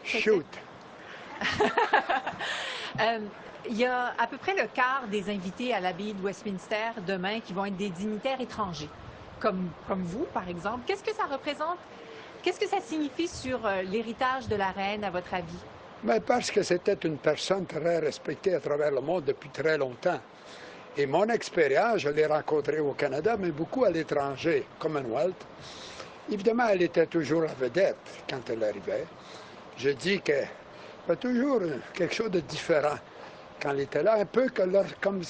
Shoot. Il y a à peu près le quart des invités à l'abbaye de Westminster demain qui vont être des dignitaires étrangers, comme vous, par exemple. Qu'est-ce que ça représente? Qu'est-ce que ça signifie sur l'héritage de la reine, à votre avis? Mais parce que c'était une personne très respectée à travers le monde depuis très longtemps. Et mon expérience, je l'ai rencontrée au Canada, mais beaucoup à l'étranger, Commonwealth. Évidemment, elle était toujours la vedette quand elle arrivait. Je dis qu'elle avait toujours quelque chose de différent quand elle était là, un peu comme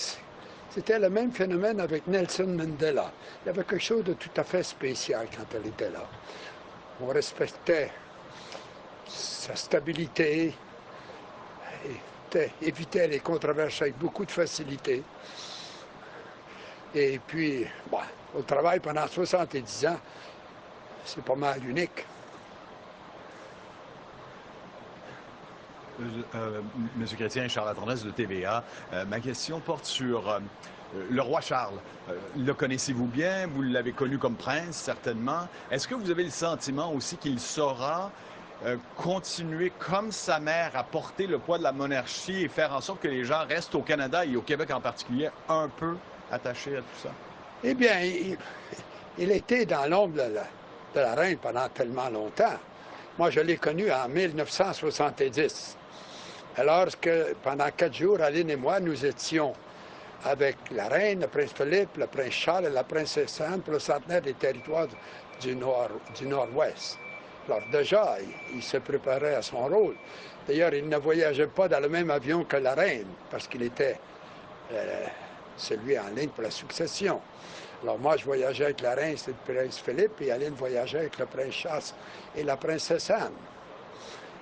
c'était le même phénomène avec Nelson Mandela. Il y avait quelque chose de tout à fait spécial quand elle était là. On respectait sa stabilité, évitait les controverses avec beaucoup de facilité. Et puis, bon, au travail pendant 70 ans, c'est pas mal unique. Monsieur Chrétien, Charles Latornesse de TVA. Ma question porte sur le roi Charles. Le connaissez-vous bien? Vous l'avez connu comme prince, certainement. Est-ce que vous avez le sentiment aussi qu'il saura continuer, comme sa mère, à porter le poids de la monarchie et faire en sorte que les gens restent au Canada et au Québec en particulier un peu attachés à tout ça? Eh bien, il était dans l'ombre de la reine pendant tellement longtemps. Moi, je l'ai connu en 1970. Alors que pendant 4 jours, Aline et moi, nous étions avec la reine, le prince Philippe, le prince Charles et la princesse Anne pour le centenaire des territoires du Nord-Ouest. Alors déjà, il se préparait à son rôle. D'ailleurs, il ne voyageait pas dans le même avion que la reine, parce qu'il était celui en ligne pour la succession. Alors moi, je voyageais avec la reine, c'était le prince Philippe, et Aline voyageait avec le prince Charles et la princesse Anne.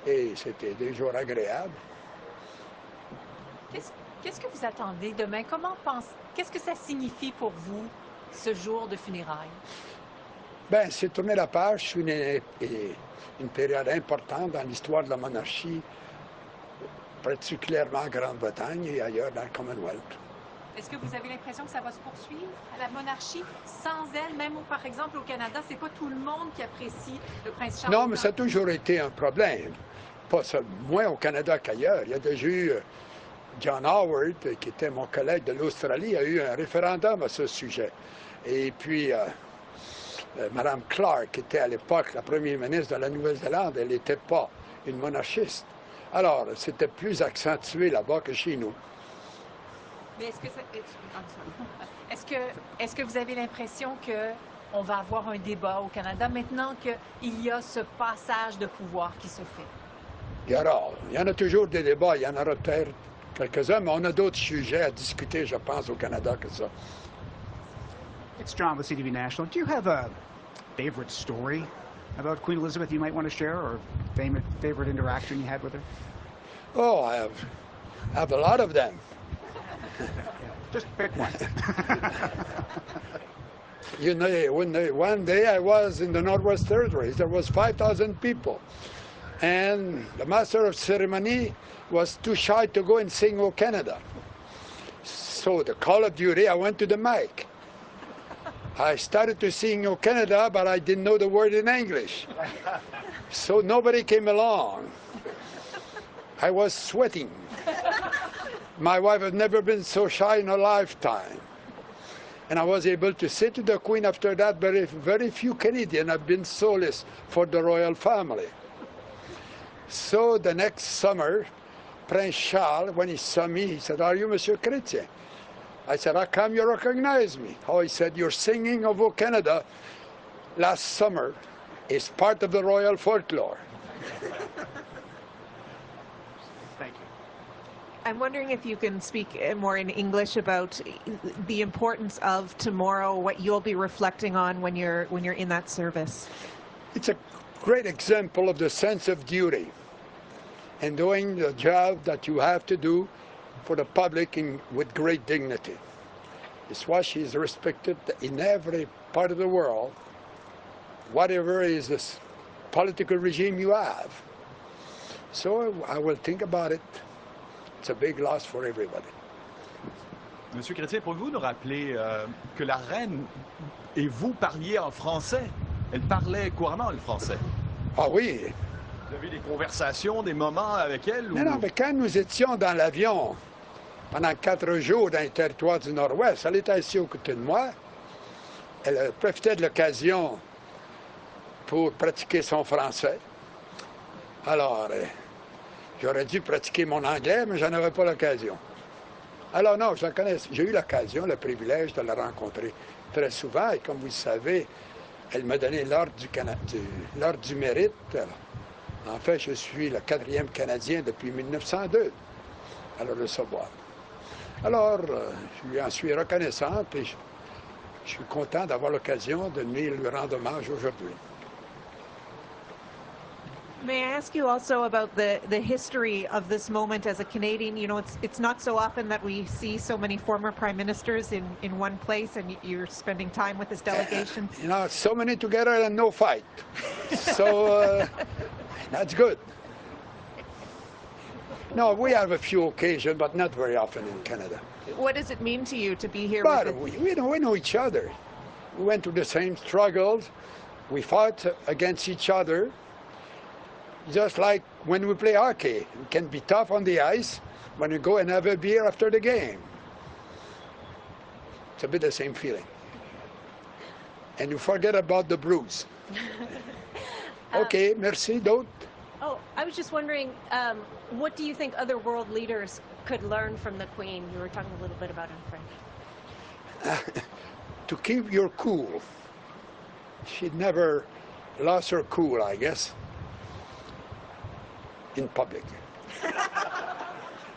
Et c'était des jours agréables. Qu'est-ce que vous attendez demain? Qu'est-ce que ça signifie pour vous, ce jour de funérailles? Bien, c'est tourner la page sur une période importante dans l'histoire de la monarchie, particulièrement en Grande-Bretagne et ailleurs dans le Commonwealth. Est-ce que vous avez l'impression que ça va se poursuivre à la monarchie? Sans elle, même par exemple au Canada, c'est pas tout le monde qui apprécie le prince Charles. Non, mais ça a toujours été un problème. Pas moins au Canada qu'ailleurs. Il y a déjà eu John Howard, qui était mon collègue de l'Australie, a eu un référendum à ce sujet. Et puis, Mme Clark, qui était à l'époque la première ministre de la Nouvelle-Zélande, elle n'était pas une monarchiste. Alors, c'était plus accentué là-bas que chez nous. Mais est-ce que vous avez l'impression qu'on va avoir un débat au Canada maintenant qu'il y a ce passage de pouvoir qui se fait? Il y en a toujours des débats, il y en aura peut-être quelques-uns, mais on a d'autres sujets à discuter, je pense, au Canada que ça. It's John with CTV National. Do you have a favorite story about Queen Elizabeth you might want to share, or favorite interaction you had with her? Oh, I have a lot of them. Just pick one. You know, one day I was in the Northwest Territories. There was 5,000 people. And the master of ceremony was too shy to go and sing "O Canada." So the call of duty, I went to the mic. I started to sing "O Canada," but I didn't know the word in English. So nobody came along. I was sweating. My wife had never been so shy in her lifetime. And I was able to say to the Queen after that, very few Canadians have been soulless for the royal family. So the next summer, Prince Charles, when he saw me, he said, "Are you Monsieur Chrétien?" I said, "How come you recognize me?" Oh, he said, "Your singing of "O Canada" last summer is part of the royal folklore." Thank you. I'm wondering if you can speak more in English about the importance of tomorrow, what you'll be reflecting on when you're in that service. It's a great example of the sense of duty and doing the job that you have to do for the public with great dignity. It's why she is respected in every part of the world, whatever is the political regime you have. So I will think about it. It's a big loss for everybody. Monsieur Chrétien, pouvez-vous nous rappeler que la reine et vous parliez en français? Elle parlait couramment le français. Ah oui, Vous avez des conversations, des moments avec elle? Non, non, mais quand nous étions dans l'avion pendant 4 jours dans les territoires du Nord-Ouest, elle était assise aux côtés de moi. Elle profitait de l'occasion pour pratiquer son français. Alors, j'aurais dû pratiquer mon anglais, mais je n'en avais pas l'occasion. Alors non, je la connais. J'ai eu l'occasion, le privilège de la rencontrer très souvent. Et comme vous le savez, elle m'a donné l'ordre du mérite. En fait, je suis le 4e Canadien depuis 1902 à le recevoir. Alors, je lui en suis reconnaissante et je suis content d'avoir l'occasion de lui rendre hommage aujourd'hui. May I ask you also about the history of this moment as a Canadian? You know, it's not so often that we see so many former prime ministers in one place, and you're spending time with this delegation. You know, so many together and no fight. So that's good. No, we have a few occasions, but not very often in Canada. What does it mean to you to be here? But with we know each other. We went through the same struggles. We fought against each other. Just like when we play hockey, it can be tough on the ice when you go and have a beer after the game. It's a bit the same feeling. And you forget about the blues. Okay, merci. D'autres? Oh, I was just wondering, what do you think other world leaders could learn from the Queen? You were talking a little bit about it in French. To keep your cool. She never lost her cool, I guess. In public.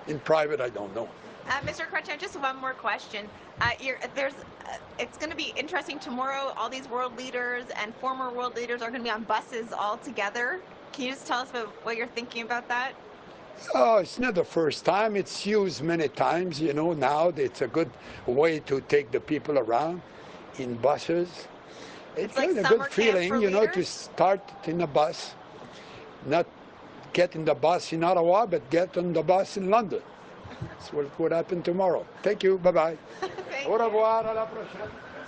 In private, I don't know. Mr. Chrétien, just one more question. It's going to be interesting tomorrow. All these world leaders and former world leaders are going to be on buses all together. Can you just tell us about what you're thinking about that? Oh, it's not the first time. It's used many times, you know, now. It's a good way to take the people around in buses. It's like a summer good feeling, camp for you know, to leaders? start in a bus. Not get in the bus in Ottawa, but get on the bus in London. That's what would happen tomorrow. Thank you. Bye-bye. Au revoir. À la prochaine.